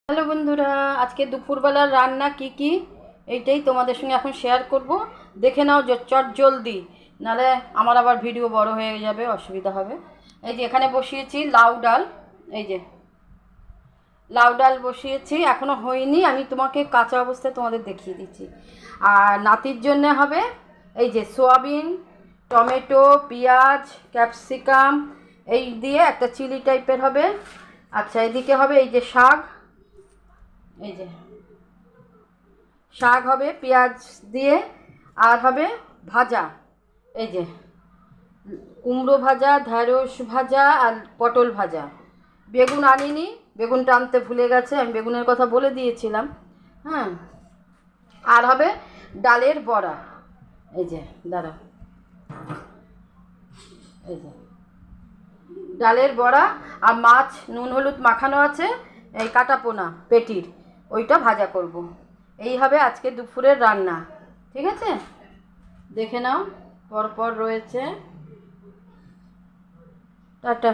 Hello বন্ধুরা, আজকে দুপুরবেলার রান্না কি এইটাই তোমাদের সঙ্গে এখন শেয়ার করব। দেখে নাও চট জলদি, নাহলে আমার আবার ভিডিও বড় হয়ে যাবে, অসুবিধা হবে। এই যে এখানে বসিয়েছি লাউ ডাল। এই যে লাউ ডাল বসিয়েছি, এখনও হয়নি, আমি তোমাকে কাঁচা অবস্থায় তোমাদের দেখিয়ে দিচ্ছি। আর নাতির জন্যে হবে এই যে সোয়াবিন, টমেটো, পেঁয়াজ, ক্যাপসিকাম এই দিয়ে একটা চিলি টাইপের হবে। আচ্ছা, এদিকে হবে এই যে শাক, এই যে শাক হবে পেঁয়াজ দিয়ে, আর হবে ভাজা, এই যে কুমড়ো ভাজা, ঢেঁড়স ভাজা আর পটল ভাজা। বেগুন আনিনি, বেগুনটা আনতে ভুলে গেছে, আমি বেগুনের কথা বলে দিয়েছিলাম। হ্যাঁ, আর হবে ডালের বড়া। এই যে দাঁড়া, এই যে ডালের বড়া, আর মাছ নুন হলুদ মাখানো আছে, এই কাটা পোনা পেটির, ওইটা ভাজা করব। এই হবে আজকে দুপুরের রান্না। ঠিক আছে, দেখে নাও, পরপর রয়েছে। টাটা।